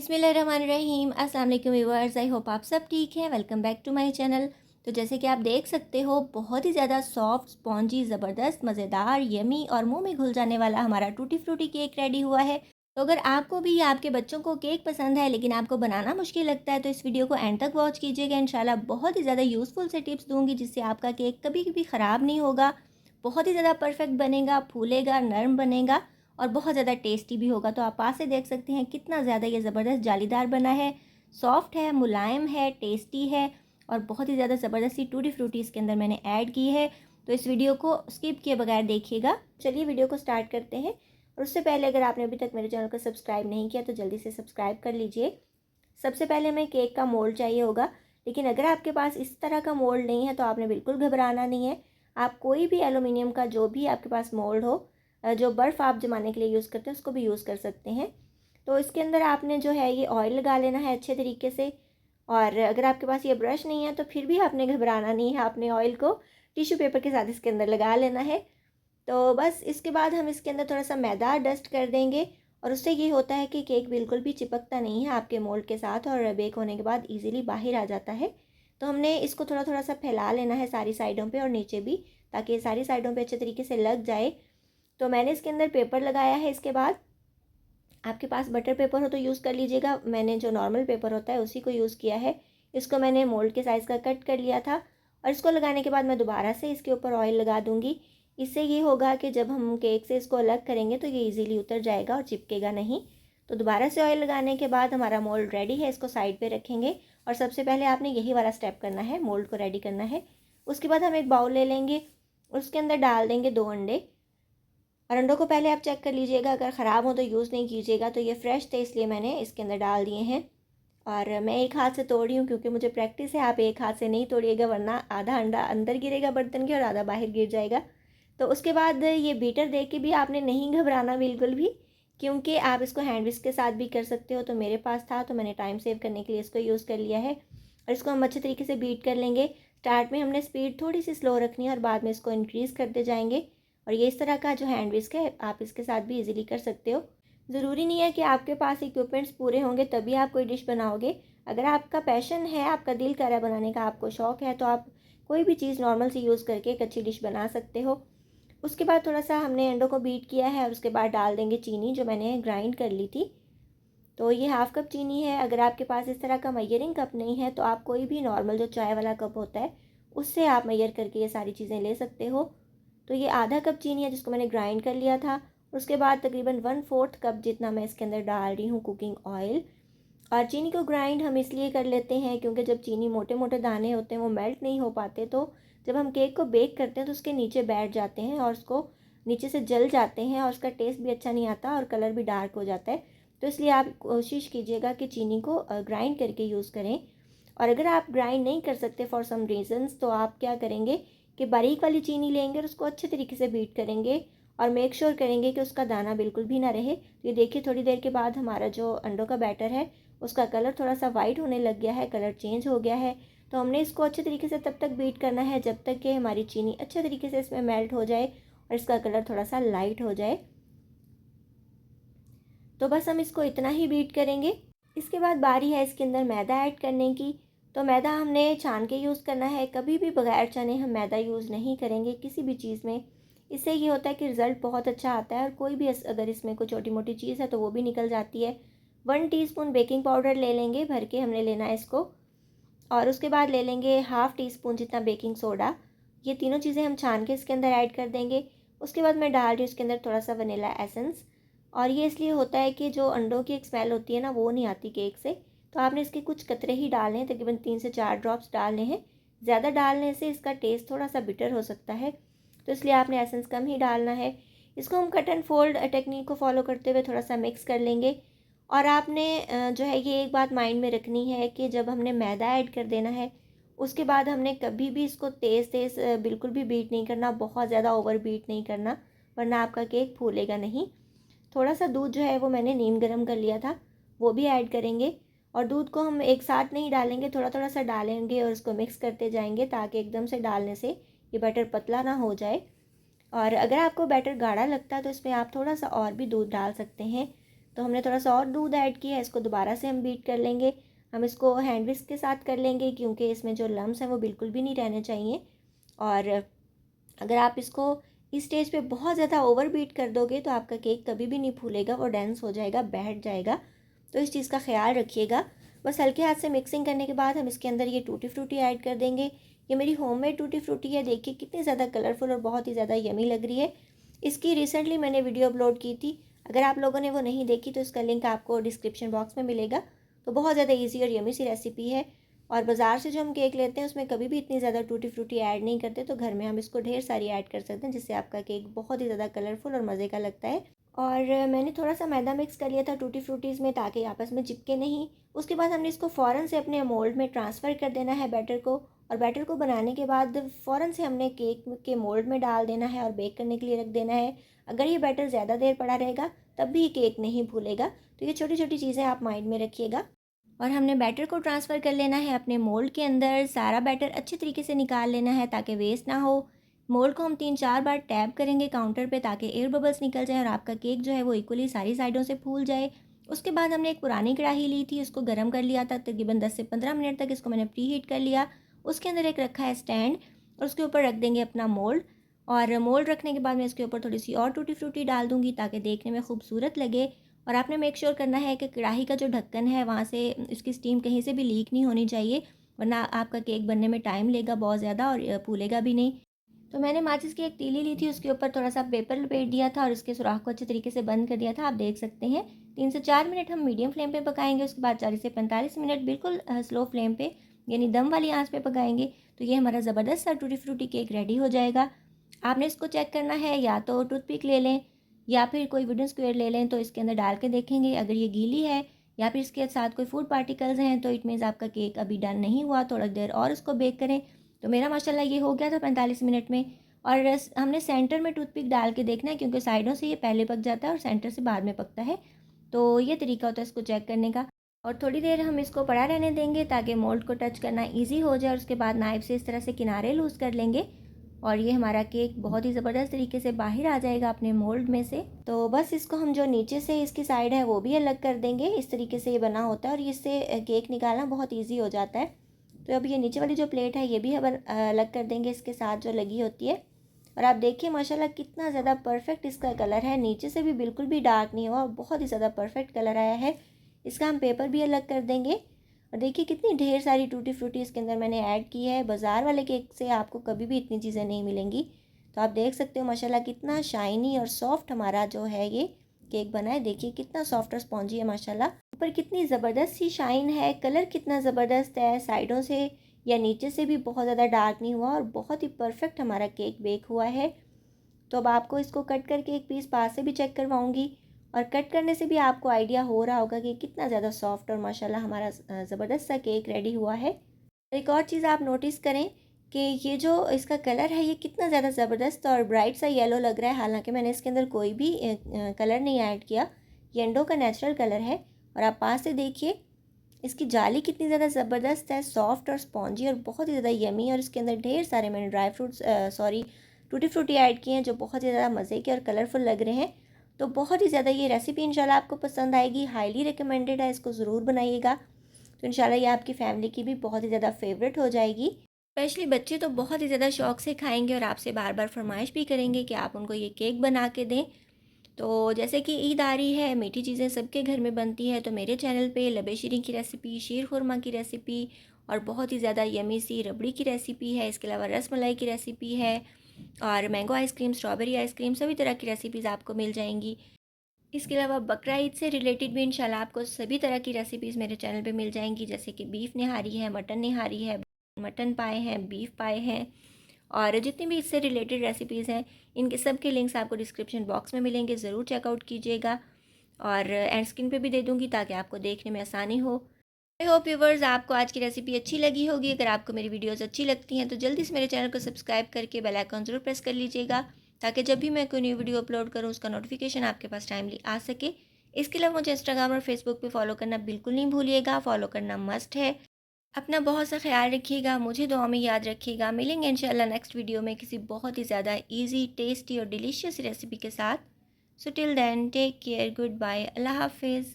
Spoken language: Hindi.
बिस्मिल्लाहिर्रहमानिर्रहीम। अस्सलाम वालेकुम व्यूअर्स, आई होप आप सब ठीक हैं। Welcome back to my channel. तो जैसे कि आप देख सकते हो, बहुत ही ज़्यादा सॉफ्ट, स्पॉन्जी, ज़बरदस्त, मज़ेदार, यमी और मुंह में घुल जाने वाला हमारा टूटी फ्रूटी केक रेडी हुआ है। तो अगर आपको भी या आपके बच्चों को केक पसंद है लेकिन आपको बनाना मुश्किल लगता है, तो इस वीडियो को एंड तक वॉच कीजिएगा। इंशाल्लाह बहुत ही ज़्यादा यूज़फुल से टिप्स दूँगी जिससे आपका केक कभी भी ख़राब नहीं होगा, बहुत ही ज़्यादा परफेक्ट बनेगा, फूलेगा, नरम बनेगा और बहुत ज़्यादा टेस्टी भी होगा। तो आप पास से देख सकते हैं कितना ज़्यादा ये ज़बरदस्त जालीदार बना है, सॉफ्ट है, मुलायम है, टेस्टी है और बहुत ही ज़्यादा ज़बरदस्त सी टूटी फ्रूटी इसके अंदर मैंने ऐड की है। तो इस वीडियो को स्किप किए बगैर देखिएगा। चलिए वीडियो को स्टार्ट करते हैं। और उससे पहले अगर आपने अभी तक मेरे चैनल को सब्सक्राइब नहीं किया तो जल्दी से सब्सक्राइब कर लीजिए। सबसे पहले हमें केक का मोल्ड चाहिए होगा, लेकिन अगर आपके पास इस तरह का मोल्ड नहीं है तो आपने बिल्कुल घबराना नहीं है। आप कोई भी एलुमिनियम का जो भी आपके पास मोल्ड हो, जो बर्फ़ आप जमाने के लिए यूज़ करते हैं, उसको भी यूज़ कर सकते हैं। तो इसके अंदर आपने जो है ये ऑयल लगा लेना है अच्छे तरीके से। और अगर आपके पास ये ब्रश नहीं है तो फिर भी आपने घबराना नहीं है, आपने ऑयल को टिश्यू पेपर के साथ इसके अंदर लगा लेना है। तो बस इसके बाद हम इसके अंदर थोड़ा सा मैदा डस्ट कर देंगे और उससे ये होता है कि केक बिल्कुल भी चिपकता नहीं है आपके मोल्ड के साथ और बेक होने के बाद इजीली बाहर आ जाता है। तो हमने इसको थोड़ा थोड़ा सा फैला लेना है सारी साइडों पे और नीचे भी, ताकि ये सारी साइडों पे अच्छे तरीके से लग जाए। तो मैंने इसके अंदर पेपर लगाया है। इसके बाद आपके पास बटर पेपर हो तो यूज़ कर लीजिएगा। मैंने जो नॉर्मल पेपर होता है उसी को यूज़ किया है। इसको मैंने मोल्ड के साइज़ का कट कर लिया था और इसको लगाने के बाद मैं दोबारा से इसके ऊपर ऑयल लगा दूँगी। इससे ये होगा कि जब हम केक से इसको अलग करेंगे तो ये इजीली उतर जाएगा और चिपकेगा नहीं। तो दोबारा से ऑयल लगाने के बाद हमारा मोल्ड रेडी है। इसको साइड पे रखेंगे और सबसे पहले आपने यही वाला स्टेप करना है, मोल्ड को रेडी करना है। उसके बाद हम एक बाउल ले लेंगे, उसके अंदर डाल देंगे 2 अंडे। और अंडों को पहले आप चेक कर लीजिएगा, अगर ख़राब हो तो यूज़ नहीं कीजिएगा। तो ये फ्रेश थे इसलिए मैंने इसके अंदर डाल दिए हैं। और मैं एक हाथ से तोड़ रही हूँ क्योंकि मुझे प्रैक्टिस है। आप एक हाथ से नहीं तोड़िएगा वरना आधा अंडा अंदर गिरेगा बर्तन के और आधा बाहर गिर जाएगा। तो उसके बाद ये बीटर दे के भी आपने नहीं घबराना बिल्कुल भी, क्योंकि आप इसको हैंड विस्क के साथ भी कर सकते हो। तो मेरे पास था तो मैंने टाइम सेव करने के लिए इसको यूज़ कर लिया है। और इसको हम अच्छे तरीके से बीट कर लेंगे। स्टार्ट में हमने स्पीड थोड़ी सी स्लो रखनी है और बाद में इसको इंक्रीज़ करते जाएंगे। और ये इस तरह का जो हैंड विस्क है आप इसके साथ भी इजीली कर सकते हो। ज़रूरी नहीं है कि आपके पास इक्विपमेंट्स पूरे होंगे तभी आप कोई डिश बनाओगे। अगर आपका पैशन है, आपका दिल कर रहा है बनाने का, आपको शौक़ है, तो आप कोई भी चीज़ नॉर्मल सी यूज़ करके एक अच्छी डिश बना सकते हो। उसके बाद थोड़ा सा हमने अंडों को बीट किया है और उसके बाद डाल देंगे चीनी जो मैंने ग्राइंड कर ली थी। तो ये हाफ़ कप चीनी है। अगर आपके पास इस तरह का मेजरिंग कप नहीं है तो आप कोई भी नॉर्मल जो चाय वाला कप होता है उससे आप मेजर करके ये सारी चीज़ें ले सकते हो। तो ये आधा कप चीनी है जिसको मैंने ग्राइंड कर लिया था। उसके बाद तकरीबन 1/4 कप जितना मैं इसके अंदर डाल रही हूँ कुकिंग ऑयल। और चीनी को ग्राइंड हम इसलिए कर लेते हैं क्योंकि जब चीनी मोटे मोटे दाने होते हैं वो मेल्ट नहीं हो पाते, तो जब हम केक को बेक करते हैं तो उसके नीचे बैठ जाते हैं और उसको नीचे से जल जाते हैं और उसका टेस्ट भी अच्छा नहीं आता और कलर भी डार्क हो जाता है। तो इसलिए आप कोशिश कीजिएगा कि चीनी को ग्राइंड करके यूज़ करें। और अगर आप ग्राइंड नहीं कर सकते फॉर सम रीज़न्स तो आप क्या करेंगे कि बारीक वाली चीनी लेंगे और उसको अच्छे तरीके से बीट करेंगे और मेक श्योर करेंगे कि उसका दाना बिल्कुल भी ना रहे। तो ये देखिए थोड़ी देर के बाद हमारा जो अंडों का बैटर है उसका कलर थोड़ा सा वाइट होने लग गया है, कलर चेंज हो गया है। तो हमने इसको अच्छे तरीके से तब तक बीट करना है जब तक कि हमारी चीनी अच्छे तरीके से इसमें मेल्ट हो जाए और इसका कलर थोड़ा सा लाइट हो जाए। तो बस हम इसको इतना ही बीट करेंगे। इसके बाद बारी है इसके अंदर मैदा ऐड करने की। तो मैदा हमने छान के यूज़ करना है, कभी भी बगैर छाने हम मैदा यूज़ नहीं करेंगे किसी भी चीज़ में। इससे ये होता है कि रिज़ल्ट बहुत अच्छा आता है और कोई भी अगर इसमें कोई छोटी मोटी चीज़ है तो वो भी निकल जाती है। 1 टीस्पून बेकिंग पाउडर ले लेंगे, भर के हमने लेना है इसको। और उसके बाद ले लेंगे हाफ़ टी स्पून जितना बेकिंग सोडा। ये तीनों चीज़ें हम छान के इसके अंदर ऐड कर देंगे। उसके बाद मैं डाल रही हूँ इसके अंदर थोड़ा सा वनीला एसेंस। और ये इसलिए होता है कि जो अंडों की एक स्मेल होती है ना वो नहीं आती केक से। तो आपने इसके कुछ कतरे ही डालने हैं, तकरीबन 3 से 4 ड्रॉप्स डालने हैं। ज़्यादा डालने से इसका टेस्ट थोड़ा सा बिटर हो सकता है, तो इसलिए आपने एसेंस कम ही डालना है। इसको हम कट एंड फोल्ड टेक्निक को फॉलो करते हुए थोड़ा सा मिक्स कर लेंगे। और आपने जो है ये एक बात माइंड में रखनी है कि जब हमने मैदा ऐड कर देना है उसके बाद हमने कभी भी इसको तेज़ तेज़ बिल्कुल भी बीट नहीं करना, बहुत ज़्यादा ओवर बीट नहीं करना, वरना आपका केक फूलेगा नहीं। थोड़ा सा दूध जो है वो मैंने नीम गर्म कर लिया था, वो भी ऐड करेंगे। और दूध को हम एक साथ नहीं डालेंगे, थोड़ा थोड़ा सा डालेंगे और उसको मिक्स करते जाएंगे ताकि एकदम से डालने से ये बैटर पतला ना हो जाए। और अगर आपको बैटर गाढ़ा लगता है तो इसमें आप थोड़ा सा और भी दूध डाल सकते हैं। तो हमने थोड़ा सा और दूध ऐड किया है, इसको दोबारा से हम बीट कर लेंगे। हम इसको हैंड विस्क के साथ कर लेंगे क्योंकि इसमें जो लम्स हैं वो बिल्कुल भी नहीं रहने चाहिए। और अगर आप इसको इस स्टेज पे बहुत ज़्यादा ओवर बीट कर दोगे तो आपका केक कभी भी नहीं फूलेगा, वो डेंस हो जाएगा, बैठ जाएगा। तो इस चीज़ का ख्याल रखिएगा। बस हल्के हाथ से मिक्सिंग करने के बाद हम इसके अंदर ये टूटी फ्रूटी ऐड कर देंगे। ये मेरी होममेड टूटी फ्रूटी है, देखिए कितनी ज़्यादा कलरफुल और बहुत ही ज़्यादा यमी लग रही है। इसकी रिसेंटली मैंने वीडियो अपलोड की थी, अगर आप लोगों ने वो नहीं देखी तो इसका लिंक आपको डिस्क्रिप्शन बॉक्स में मिलेगा। तो बहुत ज़्यादा ईजी और यमी सी रेसिपी है। और बाज़ार से जो हम केक लेते हैं उसमें कभी भी इतनी ज़्यादा टूटी फ्रूटी ऐड नहीं करते, तो घर में हम इसको ढेर सारी ऐड कर सकते हैं जिससे आपका केक बहुत ही ज़्यादा कलरफुल और मज़े का लगता है। और मैंने थोड़ा सा मैदा मिक्स कर लिया था टूटी फ्रूटीज़ में ताकि आपस में चिपके नहीं। उसके बाद हमने इसको फ़ौरन से अपने मोल्ड में ट्रांसफ़र कर देना है बैटर को। और बैटर को बनाने के बाद फ़ौरन से हमने केक के मोल्ड में डाल देना है और बेक करने के लिए रख देना है। अगर ये बैटर ज़्यादा देर पड़ा रहेगा तब भी केक नहीं फूलेगा। तो ये छोटी छोटी चीज़ें आप माइंड में रखिएगा। और हमने बैटर को ट्रांसफ़र कर लेना है अपने मोल्ड के अंदर। सारा बैटर अच्छी तरीके से निकाल लेना है ताकि वेस्ट ना हो। मोल्ड को हम 3-4 बार टैप करेंगे काउंटर पे ताकि एयर बबल्स निकल जाए और आपका केक जो है वो इक्वली सारी साइडों से फूल जाए। उसके बाद हमने एक पुरानी कढ़ाई ली थी, उसको गर्म कर लिया था, तकरीबन 10 से 15 मिनट तक इसको मैंने प्री हीट कर लिया। उसके अंदर एक रखा है स्टैंड और उसके ऊपर रख देंगे अपना मोल्ड। और मोल्ड रखने के बाद मैं इसके ऊपर थोड़ी सी और टूटी फ्रूटी डाल दूँगी ताकि देखने में खूबसूरत लगे। और आपने मेक श्योर करना है कि कढ़ाई का जो ढक्कन है वहाँ से इसकी स्टीम कहीं से भी लीक नहीं होनी चाहिए, वरना आपका केक बनने में टाइम लेगा बहुत ज़्यादा और फूलेगा भी नहीं। तो मैंने माचिस की एक तीली ली थी, उसके ऊपर थोड़ा सा पेपर लपेट दिया था और इसके सुराख को अच्छे तरीके से बंद कर दिया था। आप देख सकते हैं 3 से 4 मिनट हम मीडियम फ्लेम पे पकाएंगे, उसके बाद 40 से 45 मिनट बिल्कुल स्लो फ्लेम पे यानी दम वाली आंच पे पकाएंगे। तो ये हमारा ज़बरदस्त सा टूटी फ्रूटी केक रेडी हो जाएगा। आपने इसको चेक करना है, या तो टूथपिक ले लें या फिर कोई वुडन स्क्वायर ले लें, तो इसके अंदर डाल के देखेंगे अगर ये गीली है या फिर इसके साथ कोई फूड पार्टिकल्स हैं तो इट मीन्स आपका केक अभी डन नहीं हुआ, थोड़ा देर और इसको बेक करें। तो मेरा माशाल्लाह ये हो गया था 45 मिनट में। और हमने सेंटर में टूथपिक डाल के देखना है क्योंकि साइडों से ये पहले पक जाता है और सेंटर से बाद में पकता है। तो ये तरीका होता है इसको चेक करने का। और थोड़ी देर हम इसको पड़ा रहने देंगे ताकि मोल्ड को टच करना ईजी हो जाए और उसके बाद नाइफ से इस तरह से किनारे लूज़ कर लेंगे और ये हमारा केक बहुत ही ज़बरदस्त तरीके से बाहर आ जाएगा अपने मोल्ड में से। तो बस इसको हम जो नीचे से इसकी साइड है वो भी अलग कर देंगे। इस तरीके से ये बना होता है और इससे केक निकालना बहुत ईजी हो जाता है। तो अब ये नीचे वाली जो प्लेट है ये भी हम अलग कर देंगे इसके साथ जो लगी होती है। और आप देखिए माशाल्लाह कितना ज़्यादा परफेक्ट इसका कलर है, नीचे से भी बिल्कुल भी डार्क नहीं हुआ, बहुत ही ज़्यादा परफेक्ट कलर आया है। इसका हम पेपर भी अलग कर देंगे। और देखिए कितनी ढेर सारी टूटी फ्रूटी इसके अंदर मैंने ऐड की है, बाज़ार वाले केक से आपको कभी भी इतनी चीज़ें नहीं मिलेंगी। तो आप देख सकते हो माशाल्लाह कितना शाइनी और सॉफ्ट हमारा जो है ये केक बना है। देखिए कितना सॉफ्ट और स्पॉन्जी है माशाल्लाह। ऊपर कितनी ज़बरदस्त सी शाइन है, कलर कितना ज़बरदस्त है, साइडों से या नीचे से भी बहुत ज़्यादा डार्क नहीं हुआ और बहुत ही परफेक्ट हमारा केक बेक हुआ है। तो अब आपको इसको कट करके एक पीस पास से भी चेक करवाऊँगी और कट करने से भी आपको आइडिया हो रहा होगा कि कितना ज़्यादा सॉफ्ट और माशाल्लाह हमारा ज़बरदस्त सा केक रेडी हुआ है। एक और चीज़ आप नोटिस करें कि ये जो इसका कलर है ये कितना ज़्यादा ज़बरदस्त और ब्राइट सा येलो लग रहा है, हालांकि मैंने इसके अंदर कोई भी कलर नहीं ऐड किया। ये एंडो का नेचुरल कलर है। और आप पास से देखिए इसकी जाली कितनी ज़्यादा ज़बरदस्त है, सॉफ्ट और स्पॉन्जी और बहुत ही ज़्यादा यमी। और इसके अंदर ढेर सारे मैंने dry fruits tutti frutti add किए हैं जो बहुत ही ज़्यादा मज़े के और कलरफुल लग रहे हैं। तो बहुत ही ज़्यादा ये रेसिपी इंशाल्लाह आपको पसंद आएगी, हाईली रिकमेंडेड है, इसको ज़रूर बनाइएगा। तो इंशाल्लाह ये आपकी फ़ैमिली की भी बहुत ही ज़्यादा फेवरेट हो जाएगी। स्पेशली बच्चे तो बहुत ही ज़्यादा शौक से खाएंगे और आपसे बार बार फरमाइश भी करेंगे कि आप उनको ये केक बना के दें। तो जैसे कि ईद आ रही है, मीठी चीज़ें सबके घर में बनती है, तो मेरे चैनल पे लबे शीरीं की रेसिपी, शीर खुरमा की रेसिपी और बहुत ही ज़्यादा यमी सी रबड़ी की रेसिपी है। इसके अलावा रस मलाई की रेसिपी है और मैंगो आइसक्रीम, स्ट्रॉबेरी आइसक्रीम, सभी तरह की रेसिपीज़ आपको मिल जाएंगी। इसके अलावा बकरा ईद से रिलेटेड भी इंशाल्लाह आपको सभी तरह की रेसिपीज़ मेरे चैनल पे मिल जाएंगी, जैसे कि बीफ निहारी है, मटन निहारी है, मटन पाए हैं, बीफ पाए हैं और जितनी भी इससे रिलेटेड रेसिपीज़ हैं इनके सब के लिंक्स आपको डिस्क्रिप्शन बॉक्स में मिलेंगे, ज़रूर चेकआउट कीजिएगा। और एंड स्क्रीन पे भी दे दूँगी ताकि आपको देखने में आसानी हो। आई होप व्यूवर्स आपको आज की रेसिपी अच्छी लगी होगी। अगर आपको मेरी वीडियोस अच्छी लगती हैं तो जल्दी से मेरे चैनल को सब्सक्राइब करके बेल आइकन ज़रूर प्रेस कर लीजिएगा ताकि जब भी मैं कोई न्यू वीडियो अपलोड करूँ उसका नोटिफिकेशन आपके पास टाइमली आ सके। इसके अलावा मुझे इंस्टाग्राम और फेसबुक पे फॉलो करना बिल्कुल नहीं भूलिएगा, फॉलो करना मस्ट है। अपना बहुत सा ख्याल रखिएगा, मुझे दुआ में याद रखिएगा। मिलेंगे इंशाल्लाह नेक्स्ट वीडियो में किसी बहुत ही ज़्यादा ईजी, टेस्टी और डिलीशियस रेसिपी के साथ। So till then take care, good bye, अल्लाह हाफिज़।